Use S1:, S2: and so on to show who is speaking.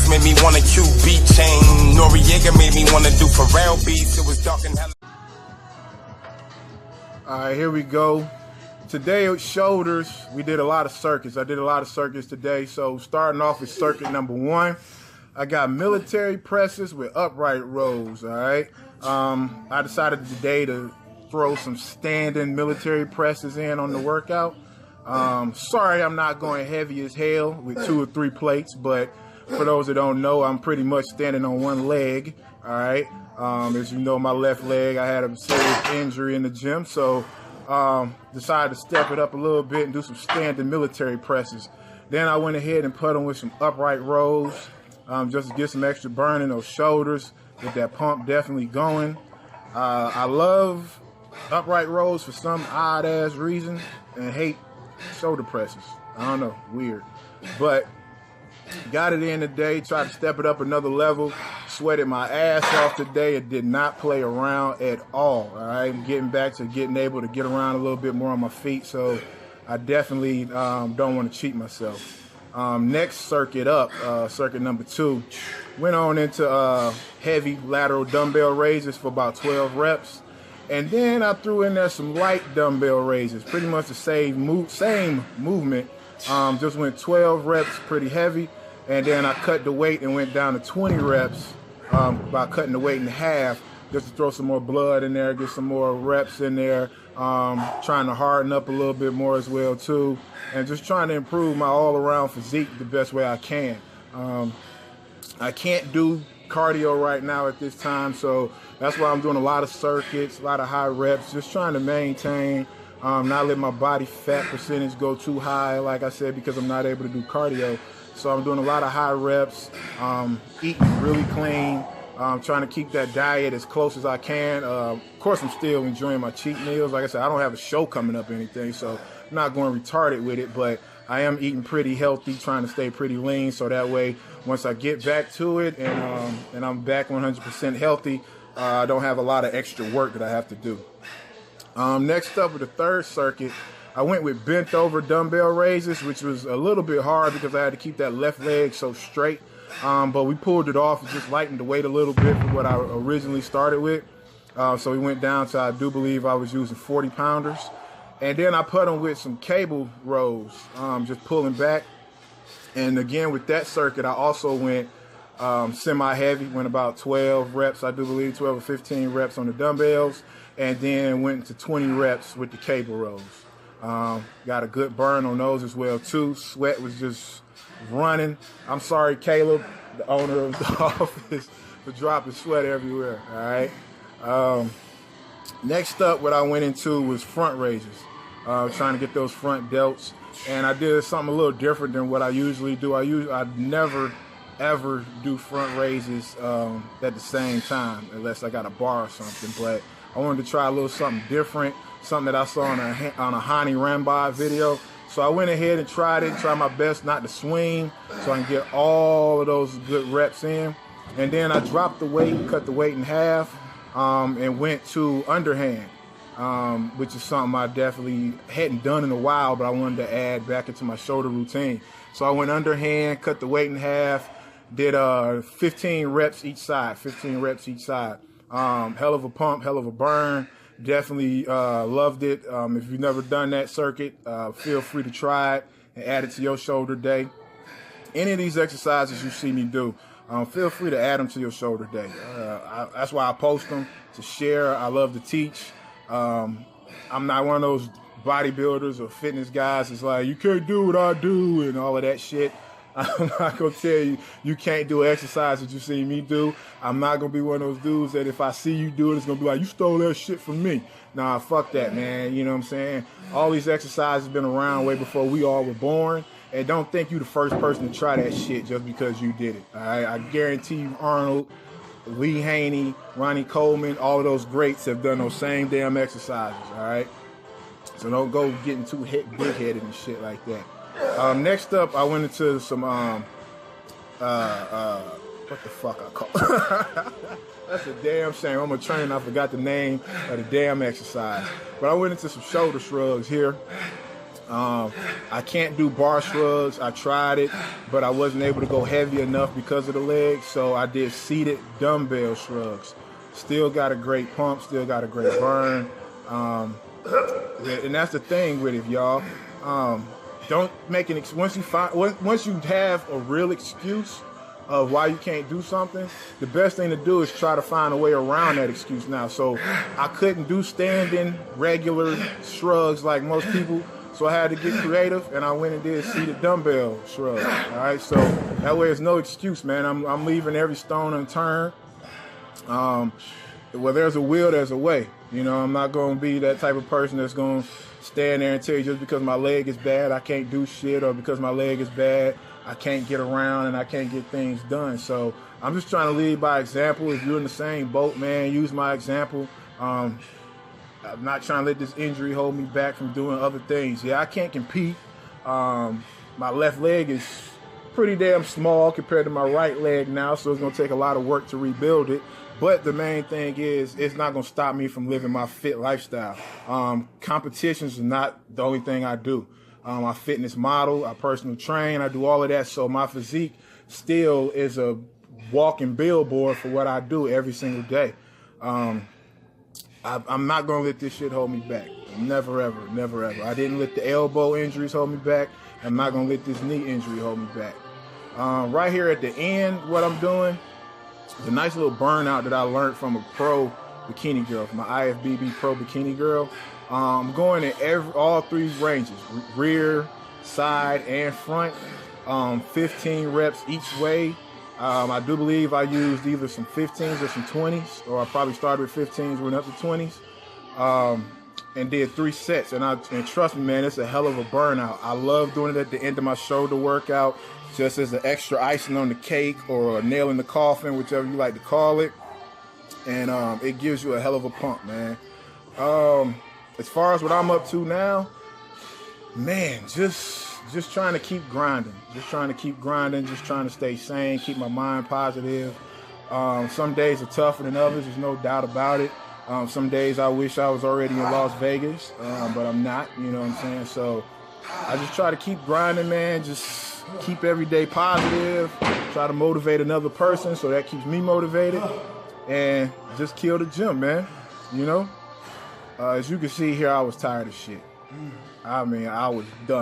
S1: Nas made me want a QB chain. Noriega made me want to do Pharrell beats. It was dark and hell.
S2: All right, here we go. Today with shoulders, we did a lot of circuits. I did a lot of circuits today. So starting off with circuit number 1, I got military presses with upright rows. All right. I decided today to throw some standing military presses in on the workout. Sorry, I'm not going heavy as hell with 2 or 3 plates, but for those that don't know, I'm pretty much standing on one leg. All right. As you know, my left leg, I had a serious injury in the gym, so decided to step it up a little bit and do some standing military presses. Then I went ahead and put them with some upright rows, just to get some extra burn in those shoulders, get that pump definitely going. I love upright rows for some odd ass reason and hate shoulder presses. I don't know, weird. But got it in today, tried to step it up another level, sweated my ass off today. It did not play around at all. All right, I'm getting back to getting able to get around a little bit more on my feet, so I definitely don't want to cheat myself. Next circuit up, circuit number 2, went on into heavy lateral dumbbell raises for about 12 reps. And then I threw in there some light dumbbell raises, pretty much the same movement. Just went 12 reps pretty heavy, and then I cut the weight and went down to 20 reps by cutting the weight in half, just to throw some more blood in there, get some more reps in there, trying to harden up a little bit more as well too, and just trying to improve my all-around physique the best way I can. I can't do cardio right now at this time, so that's why I'm doing a lot of circuits, a lot of high reps, just trying to maintain, not let my body fat percentage go too high, like I said, because I'm not able to do cardio. So I'm doing a lot of high reps, eating really clean, trying to keep that diet as close as I can. Of course, I'm still enjoying my cheat meals. Like I said, I don't have a show coming up or anything, so I'm not going retarded with it, but I am eating pretty healthy, trying to stay pretty lean, so that way, once I get back to it and I'm back 100% healthy, I don't have a lot of extra work that I have to do. Next up with the third circuit, I went with bent over dumbbell raises, which was a little bit hard because I had to keep that left leg so straight. But we pulled it off and just lightened the weight a little bit from what I originally started with. So we went down to, I do believe I was using 40 pounders. And then I put them with some cable rows, just pulling back. And again, with that circuit, I also went semi-heavy, went about 12 reps, I do believe 12 or 15 reps on the dumbbells, and then went to 20 reps with the cable rows. Got a good burn on those as well too. Sweat was just running. I'm sorry, Caleb, the owner of the office, for dropping sweat everywhere. All right. Next up, what I went into was front raises. Trying to get those front delts, and I did something a little different than what I usually do. I never ever do front raises at the same time unless I got a bar or something. But I wanted to try a little something different, something that I saw on a Hani Rambai video. So I went ahead and tried it, tried my best not to swing so I can get all of those good reps in. And then I dropped the weight, cut the weight in half, and went to underhand, which is something I definitely hadn't done in a while, but I wanted to add back into my shoulder routine. So I went underhand, cut the weight in half, did 15 reps each side, 15 reps each side. Hell of a pump, hell of a burn. Definitely loved it. If you've never done that circuit, feel free to try it and add it to your shoulder day. Any of these exercises you see me do, feel free to add them to your shoulder day. That's why I post them, to share. I love to teach. I'm not one of those bodybuilders or fitness guys that's like, you can't do what I do and all of that shit. I'm not going to tell you, you can't do exercise that you see me do. I'm not going to be one of those dudes that if I see you do it, it's going to be like, you stole that shit from me. Nah, fuck that, man. You know what I'm saying? All these exercises have been around way before we all were born. And don't think you the first person to try that shit just because you did it. All right? I guarantee you Arnold, Lee Haney, Ronnie Coleman, all of those greats have done those same damn exercises. All right? So don't go getting too big-headed and shit like that. Next up, I went into some, what the fuck I call That's a damn shame. I'm a trainer, I forgot the name of the damn exercise. But I went into some shoulder shrugs here. I can't do bar shrugs. I tried it, but I wasn't able to go heavy enough because of the legs, so I did seated dumbbell shrugs. Still got a great pump, still got a great burn. And that's the thing with it, y'all. Don't make an once you have a real excuse of why you can't do something, the best thing to do is try to find a way around that excuse now. So I couldn't do standing regular shrugs like most people, so I had to get creative, and I went and did seated dumbbell shrugs. All right, so that way there's no excuse, man. I'm leaving every stone unturned. Where there's a will, there's a way. You know, I'm not going to be that type of person that's going to stand there and tell you just because my leg is bad, I can't do shit, or because my leg is bad, I can't get around and I can't get things done. So I'm just trying to lead by example. If you're in the same boat, man, use my example. I'm not trying to let this injury hold me back from doing other things. Yeah, I can't compete. My left leg is pretty damn small compared to my right leg now, so it's going to take a lot of work to rebuild it. But the main thing is, it's not going to stop me from living my fit lifestyle. Competitions are not the only thing I do. I fitness model, I personal train, I do all of that. So my physique still is a walking billboard for what I do every single day. I'm not going to let this shit hold me back. Never, ever, never, ever. I didn't let the elbow injuries hold me back. I'm not going to let this knee injury hold me back. Right here at the end, what I'm doing, the nice little burnout that I learned from a pro bikini girl, from my IFBB pro bikini girl. I'm going in all three ranges, rear, side, and front. 15 reps each way. I do believe I used either some 15s or some 20s, or I probably started with 15s, went up to 20s, and did 3 sets. And trust me, man, it's a hell of a burnout. I love doing it at the end of my shoulder workout, just as an extra icing on the cake or a nail in the coffin, whichever you like to call it. And it gives you a hell of a pump, man. As far as what I'm up to now, man, just trying to keep grinding. Just trying to stay sane, keep my mind positive. Some days are tougher than others, there's no doubt about it. Some days I wish I was already in Las Vegas, but I'm not, you know what I'm saying? So I just try to keep grinding, man. Just keep every day positive, try to motivate another person, so that keeps me motivated, and just kill the gym, man, you know? As you can see here, I was tired of shit. I mean, I was done.